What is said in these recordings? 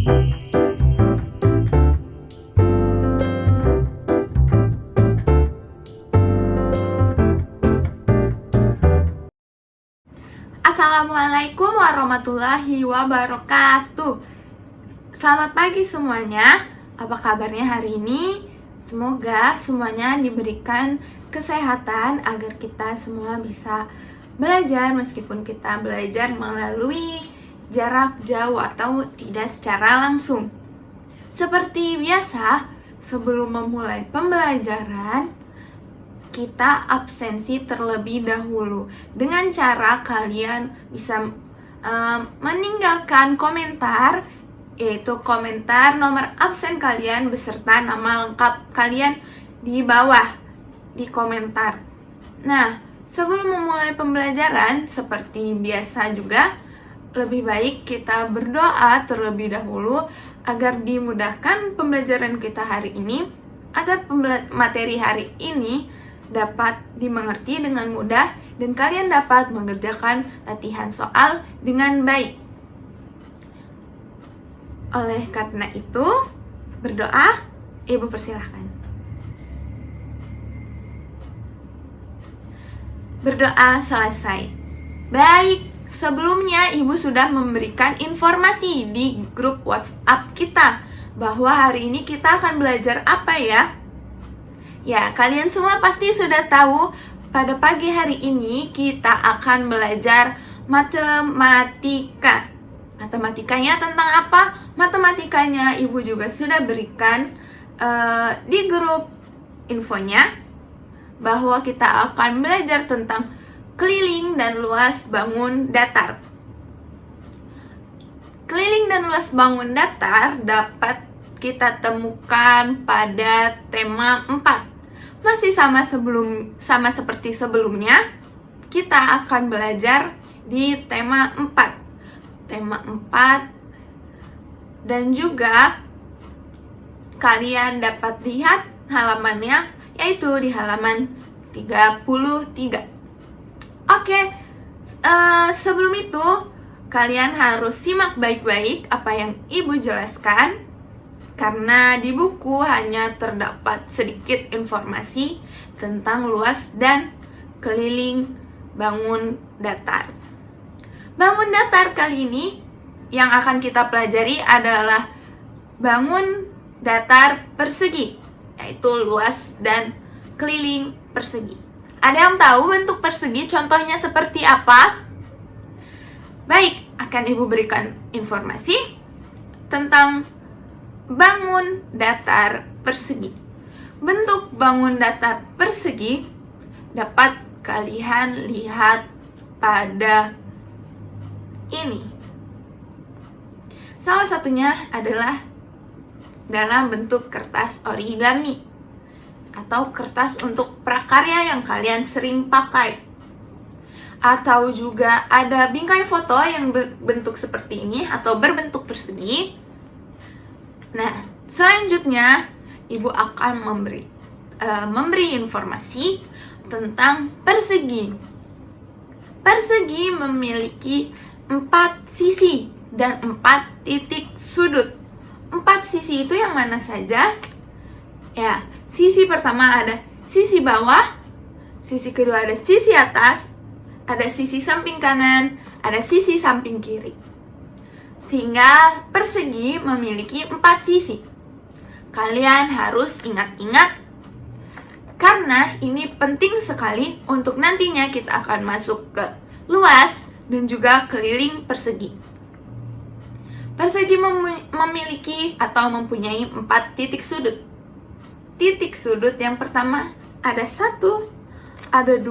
Assalamualaikum warahmatullahi wabarakatuh. Selamat pagi semuanya. Apa kabarnya hari ini? Semoga semuanya diberikan kesehatan agar kita semua bisa belajar meskipun kita belajar melalui jarak jauh atau tidak secara langsung. Seperti biasa, sebelum memulai pembelajaran, kita absensi terlebih dahulu dengan cara kalian bisa meninggalkan komentar, yaitu komentar nomor absen kalian beserta nama lengkap kalian di bawah di komentar. Nah, sebelum memulai pembelajaran seperti biasa juga, lebih baik kita berdoa terlebih dahulu agar dimudahkan pembelajaran kita hari ini, agar materi hari ini dapat dimengerti dengan mudah dan kalian dapat mengerjakan latihan soal dengan baik. Oleh karena itu, berdoa, Ibu persilahkan. Berdoa selesai. Baik, sebelumnya Ibu sudah memberikan informasi di grup WhatsApp kita bahwa hari ini kita akan belajar apa ya? Ya, kalian semua pasti sudah tahu pada pagi hari ini kita akan belajar matematika. Matematikanya tentang apa? Matematikanya Ibu juga sudah berikan di grup infonya bahwa kita akan belajar tentang keliling dan luas bangun datar. Keliling dan luas bangun datar dapat kita temukan pada tema 4. Masih sama seperti sebelumnya, kita akan belajar di tema 4. Tema 4 dan juga kalian dapat lihat halamannya, yaitu di halaman 33. Oke, sebelum itu kalian harus simak baik-baik apa yang Ibu jelaskan, karena di buku hanya terdapat sedikit informasi tentang luas dan keliling bangun datar. Bangun datar kali ini yang akan kita pelajari adalah bangun datar persegi, yaitu luas dan keliling persegi. Ada yang tahu bentuk persegi contohnya seperti apa? Baik, akan Ibu berikan informasi tentang bangun datar persegi. Bentuk bangun datar persegi dapat kalian lihat pada ini. Salah satunya adalah dalam bentuk kertas origami atau kertas untuk prakarya yang kalian sering pakai. Atau juga ada bingkai foto yang bentuk seperti ini atau berbentuk persegi. Nah, selanjutnya Ibu akan memberi informasi tentang persegi. Persegi memiliki 4 sisi dan 4 titik sudut. 4 sisi itu yang mana saja? Ya, sisi pertama ada sisi bawah, sisi kedua ada sisi atas, ada sisi samping kanan, ada sisi samping kiri. Sehingga persegi memiliki 4 sisi. Kalian harus ingat-ingat karena ini penting sekali untuk nantinya kita akan masuk ke luas dan juga keliling persegi. Persegi memiliki atau mempunyai 4 titik sudut. Titik sudut yang pertama ada 1, ada 2,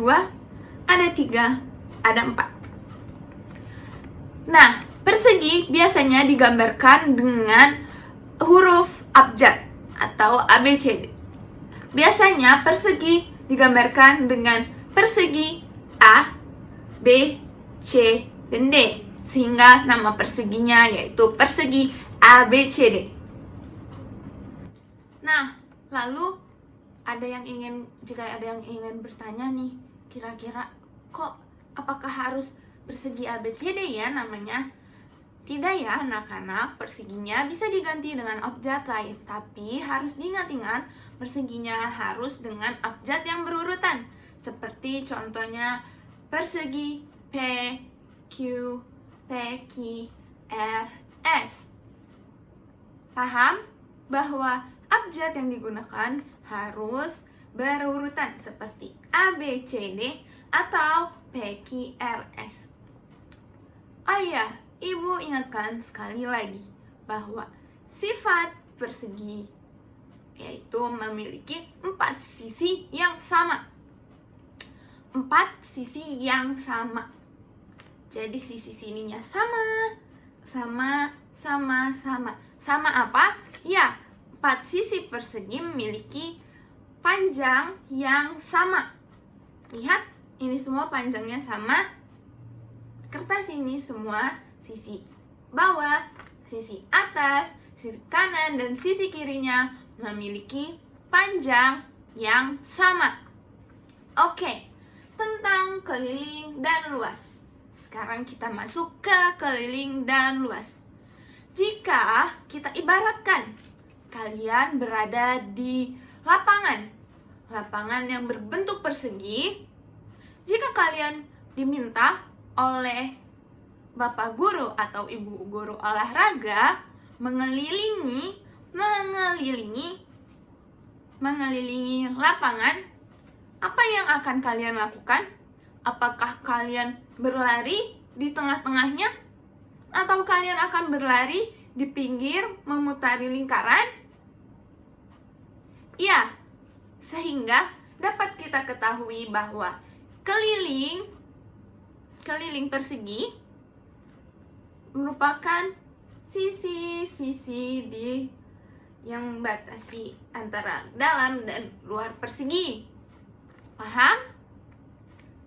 ada 3, ada 4. Nah, persegi biasanya digambarkan dengan huruf abjad atau ABCD. Biasanya persegi digambarkan dengan persegi A, B, C, dan D, sehingga nama perseginya yaitu persegi ABCD. Nah, lalu jika ada yang ingin bertanya nih, kira-kira kok apakah harus persegi ABCD ya namanya? Tidak ya anak-anak, perseginya bisa diganti dengan abjad lain, tapi harus diingat-ingat perseginya harus dengan abjad yang berurutan. Seperti contohnya persegi P, Q, P, Q, R, S. Paham bahwa abjad yang digunakan harus berurutan seperti A, B, C, D atau P, Q, R, S. Oh iya, Ibu ingatkan sekali lagi bahwa sifat persegi yaitu memiliki 4 sisi yang sama. 4 sisi yang sama. Jadi sisi sininya sama. Sama apa? Ya, 4 sisi persegi memiliki panjang yang sama. Lihat, ini semua panjangnya sama. Kertas ini semua sisi bawah, sisi atas, sisi kanan, dan sisi kirinya memiliki panjang yang sama. Oke, tentang keliling dan luas. Sekarang kita masuk ke keliling dan luas. Jika kita ibaratkan kalian berada di lapangan yang berbentuk persegi, jika kalian diminta oleh Bapak Guru atau Ibu Guru olahraga mengelilingi lapangan, apa yang akan kalian lakukan? Apakah kalian berlari di tengah-tengahnya? Atau kalian akan berlari di pinggir memutari lingkaran? Ya, sehingga dapat kita ketahui bahwa keliling persegi merupakan sisi-sisi yang membatasi antara dalam dan luar persegi. Paham?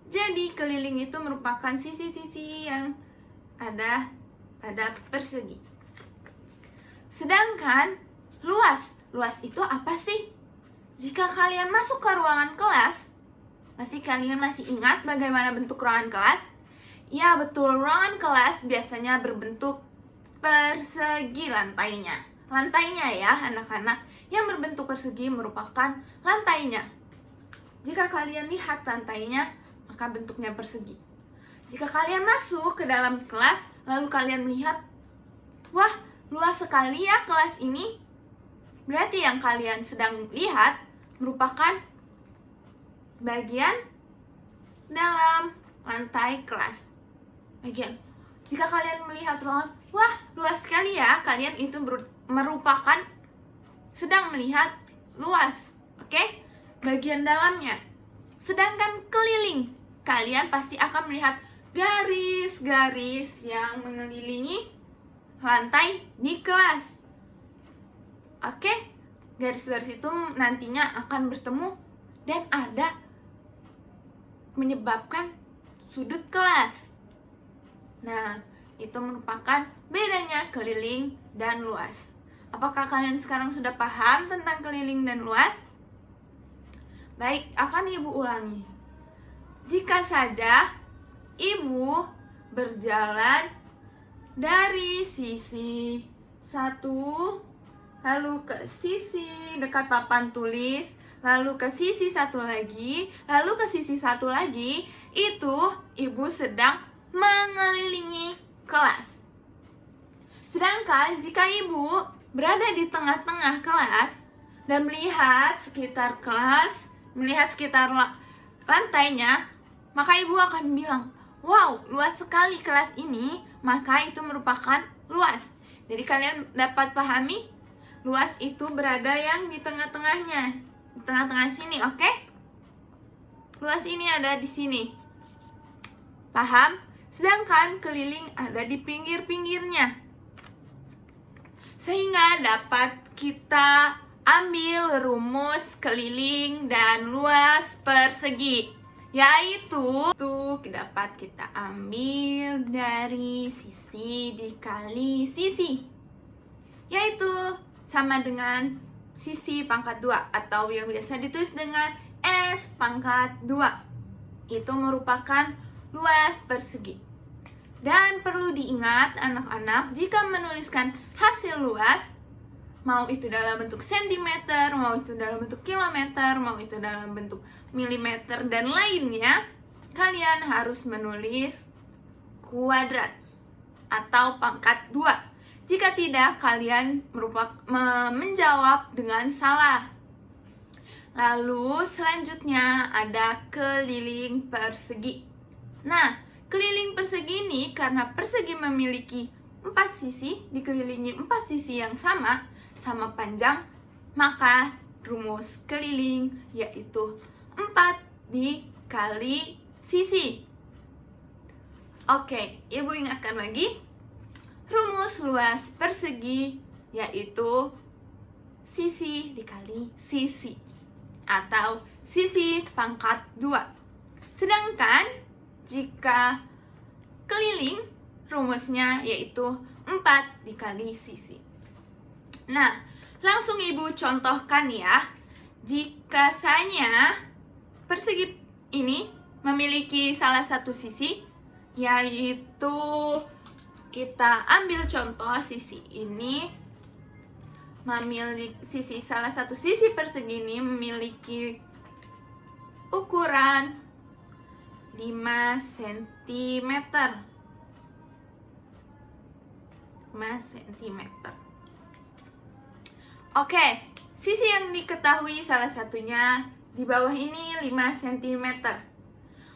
Jadi keliling itu merupakan sisi-sisi yang ada pada persegi. Sedangkan luas itu apa sih? Jika kalian masuk ke ruangan kelas, pasti kalian masih ingat bagaimana bentuk ruangan kelas? Ya betul, ruangan kelas biasanya berbentuk persegi lantainya. Lantainya ya anak-anak, yang berbentuk persegi merupakan lantainya. Jika kalian lihat lantainya, maka bentuknya persegi. Jika kalian masuk ke dalam kelas, lalu kalian melihat, wah luas sekali ya kelas ini. Berarti yang kalian sedang lihat merupakan bagian dalam lantai kelas. Jika kalian melihat ruangan, wah luas sekali ya, kalian itu merupakan sedang melihat luas, oke? Bagian dalamnya. Sedangkan keliling, kalian pasti akan melihat garis-garis yang mengelilingi lantai di kelas. Oke? Garis-garis itu nantinya akan bertemu dan ada menyebabkan sudut kelas. Nah, itu merupakan bedanya keliling dan luas. Apakah kalian sekarang sudah paham tentang keliling dan luas? Baik, akan Ibu ulangi. Jika saja Ibu berjalan dari sisi satu, lalu ke sisi dekat papan tulis, lalu ke sisi satu lagi, lalu ke sisi satu lagi, itu Ibu sedang mengelilingi kelas. Sedangkan jika Ibu berada di tengah-tengah kelas dan melihat sekitar kelas, melihat sekitar lantainya, maka Ibu akan bilang, wow, luas sekali kelas ini, maka itu merupakan luas. Jadi kalian dapat pahami, luas itu berada yang di tengah-tengahnya, di tengah-tengah sini, oke? Luas ini ada di sini. Paham? Sedangkan keliling ada di pinggir-pinggirnya. Sehingga dapat kita ambil rumus keliling dan luas persegi, yaitu dapat kita ambil dari sisi dikali sisi, yaitu sama dengan sisi pangkat 2 atau yang biasa ditulis dengan S pangkat 2. Itu merupakan luas persegi. Dan perlu diingat anak-anak, jika menuliskan hasil luas, mau itu dalam bentuk sentimeter, mau itu dalam bentuk kilometer, mau itu dalam bentuk milimeter, dan lainnya, kalian harus menulis kuadrat atau pangkat 2. Jika tidak, kalian menjawab dengan salah. Lalu selanjutnya ada keliling persegi. Nah, keliling persegi ini karena persegi memiliki 4 sisi, dikelilingi 4 sisi yang sama panjang, maka rumus keliling yaitu 4 dikali sisi. Oke, Ibu ingatkan lagi. Rumus luas persegi yaitu sisi dikali sisi atau sisi pangkat 2. Sedangkan jika keliling, rumusnya yaitu 4 dikali sisi. Nah, langsung Ibu contohkan ya. Jika saja persegi ini memiliki salah satu sisi, yaitu kita ambil contoh sisi ini memiliki salah satu sisi persegi ini memiliki ukuran 5 cm. 5 cm. Oke, sisi yang diketahui salah satunya di bawah ini 5 cm.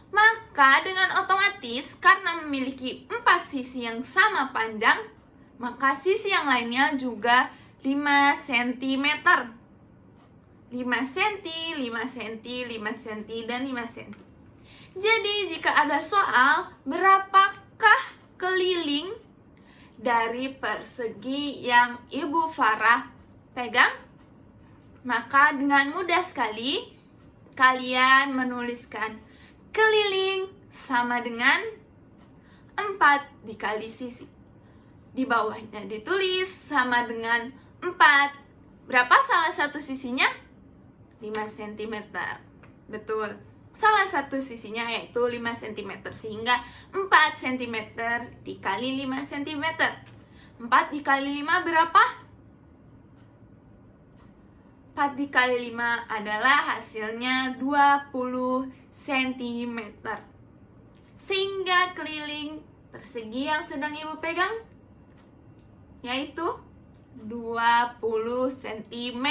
Maka dengan otomatis karena memiliki 4 sisi yang sama panjang, maka sisi yang lainnya juga 5 cm. 5 cm, 5 cm, 5 cm, dan 5 cm. Jadi jika ada soal berapakah keliling dari persegi yang Ibu Farah pegang, maka dengan mudah sekali kalian menuliskan keliling sama dengan 4 dikali sisi. Di bawahnya ditulis sama dengan 4. Berapa salah satu sisinya? 5 cm. Betul. Salah satu sisinya yaitu 5 cm. Sehingga 4 cm dikali 5 cm. 4 dikali 5 berapa? 4 dikali 5 adalah hasilnya 20 cm. Sehingga keliling persegi yang sedang Ibu pegang yaitu 20 cm.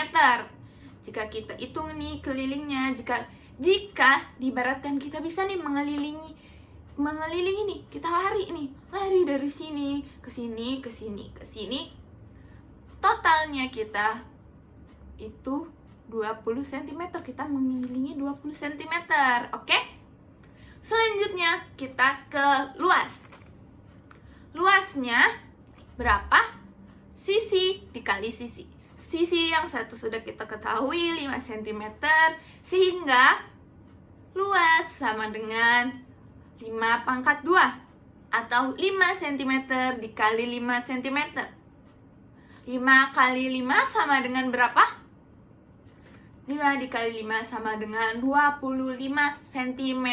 Jika kita hitung nih kelilingnya, jika diibaratkan kita bisa nih mengelilingi nih, kita lari dari sini ke sini ke sini ke sini. Totalnya kita itu 20 cm, kita mengelilingi 20 cm. Oke? Selanjutnya kita ke luas. Luasnya berapa? Sisi dikali sisi. Sisi yang satu sudah kita ketahui 5 cm, sehingga luas sama dengan 5 pangkat 2 atau 5 cm dikali 5 cm. 5 kali 5 sama dengan berapa? 5 dikali 5 sama dengan 25 cm.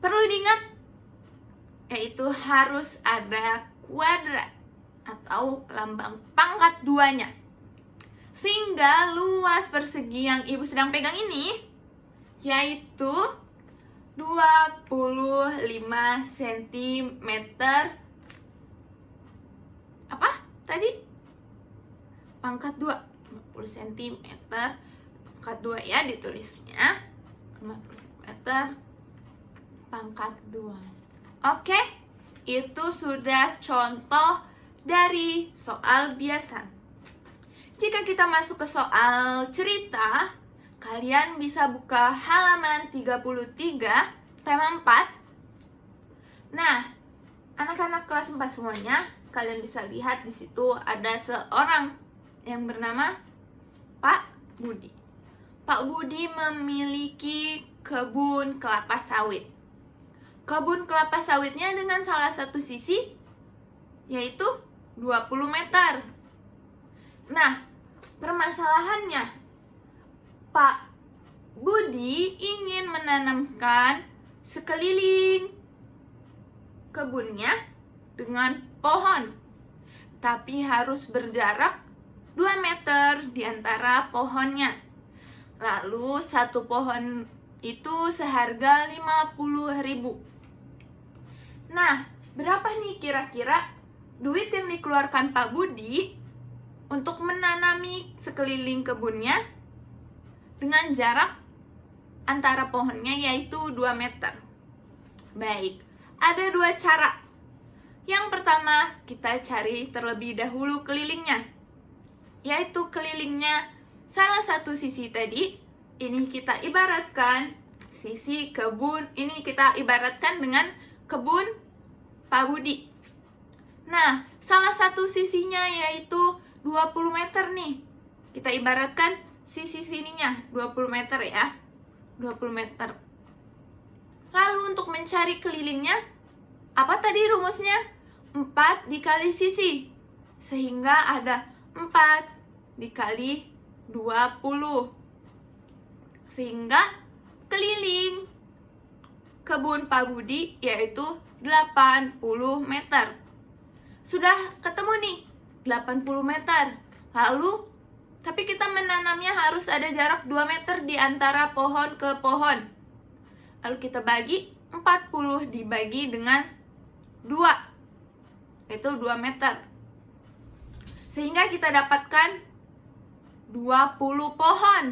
Perlu diingat, yaitu harus ada kuadrat atau lambang pangkat 2-nya. Sehingga luas persegi yang Ibu sedang pegang ini yaitu 25 cm. Apa tadi? Pangkat 2. 50 cm pangkat 2 ya ditulisnya. 50 cm pangkat 2. Oke, itu sudah contoh dari soal biasa. Jika kita masuk ke soal cerita, kalian bisa buka halaman 33 tema 4. Nah, anak-anak kelas 4 semuanya, kalian bisa lihat di situ ada seorang yang bernama Pak Budi. Pak Budi memiliki kebun kelapa sawit. Kebun kelapa sawitnya dengan salah satu sisi yaitu 20 meter. Nah, permasalahannya Pak Budi ingin menanamkan sekeliling kebunnya dengan pohon, tapi harus berjarak 2 meter di antara pohonnya. Lalu satu pohon itu seharga 50.000. Nah, berapa nih kira-kira duit yang dikeluarkan Pak Budi untuk menanami sekeliling kebunnya dengan jarak antara pohonnya yaitu 2 meter? Baik, ada 2 cara. Yang pertama, kita cari terlebih dahulu kelilingnya, yaitu kelilingnya salah satu sisi tadi, ini kita ibaratkan sisi kebun, ini kita ibaratkan dengan kebun Pak Budi. Nah, salah satu sisinya yaitu 20 meter nih. Kita ibaratkan sisi sininya 20 meter ya. 20 meter. Lalu untuk mencari kelilingnya, apa tadi rumusnya? 4 dikali sisi. Sehingga ada 4 dikali 20. Sehingga keliling kebun Pak Budi yaitu 80 meter. Sudah ketemu nih 80 meter. Lalu tapi kita menanamnya harus ada jarak 2 meter di antara pohon ke pohon. Lalu kita bagi 40 dibagi dengan 2, itu 2 meter. Sehingga kita dapatkan 20 pohon.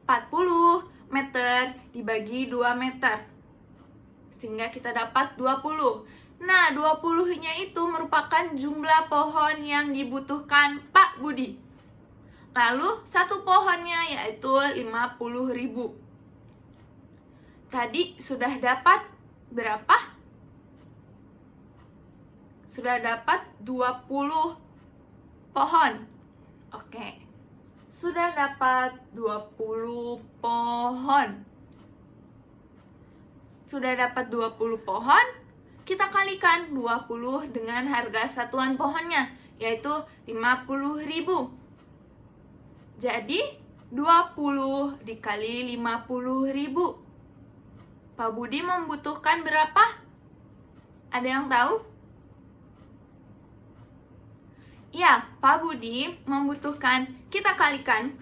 40 meter dibagi 2 meter. Sehingga kita dapat 20. Nah, 20-nya itu merupakan jumlah pohon yang dibutuhkan Pak Budi. Lalu satu pohonnya yaitu 50.000. Tadi sudah dapat berapa? Sudah dapat 20 pohon. Oke. Sudah dapat 20 pohon. Sudah dapat 20 pohon, kita kalikan 20 dengan harga satuan pohonnya, yaitu 50.000. Jadi 20 dikali 50.000. Pak Budi membutuhkan berapa? Ada yang tahu? Ya, Pak Budi membutuhkan, kita kalikan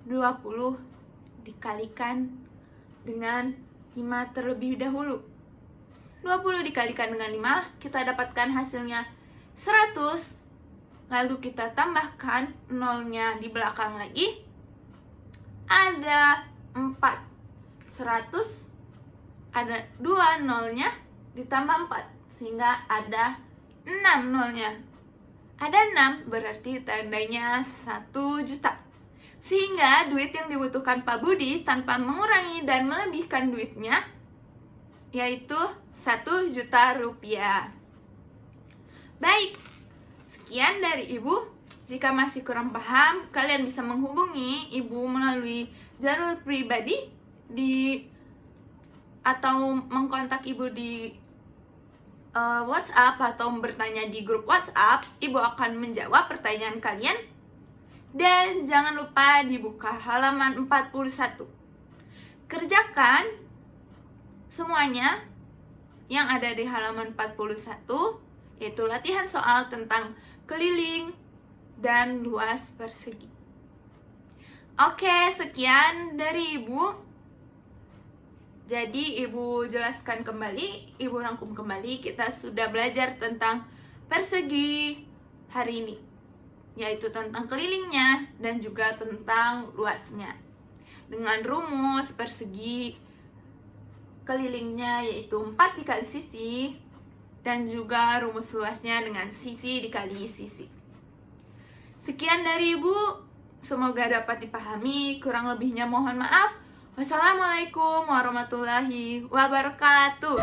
20 dikalikan dengan 5 terlebih dahulu. 20 dikalikan dengan 5, kita dapatkan hasilnya 100. Lalu kita tambahkan nolnya di belakang lagi. Ada 4. 100 ada 2 nolnya ditambah 4, sehingga ada 6 nolnya. Ada 6 berarti tandanya 1 juta. Sehingga duit yang dibutuhkan Pak Budi tanpa mengurangi dan melebihkan duitnya yaitu 1 juta rupiah. Baik, sekian dari Ibu. Jika masih kurang paham, kalian bisa menghubungi Ibu melalui jalur pribadi atau mengkontak Ibu di WhatsApp atau bertanya di grup WhatsApp. Ibu akan menjawab pertanyaan kalian. Dan jangan lupa dibuka halaman 41. Kerjakan semuanya yang ada di halaman 41, yaitu latihan soal tentang keliling dan luas persegi. Oke, sekian dari Ibu. Jadi Ibu jelaskan kembali, Ibu rangkum kembali, kita sudah belajar tentang persegi hari ini, yaitu tentang kelilingnya dan juga tentang luasnya. Dengan rumus persegi kelilingnya yaitu 4 dikali sisi, dan juga rumus luasnya dengan sisi dikali sisi. Sekian dari Ibu, semoga dapat dipahami, kurang lebihnya mohon maaf. Wassalamualaikum warahmatullahi wabarakatuh.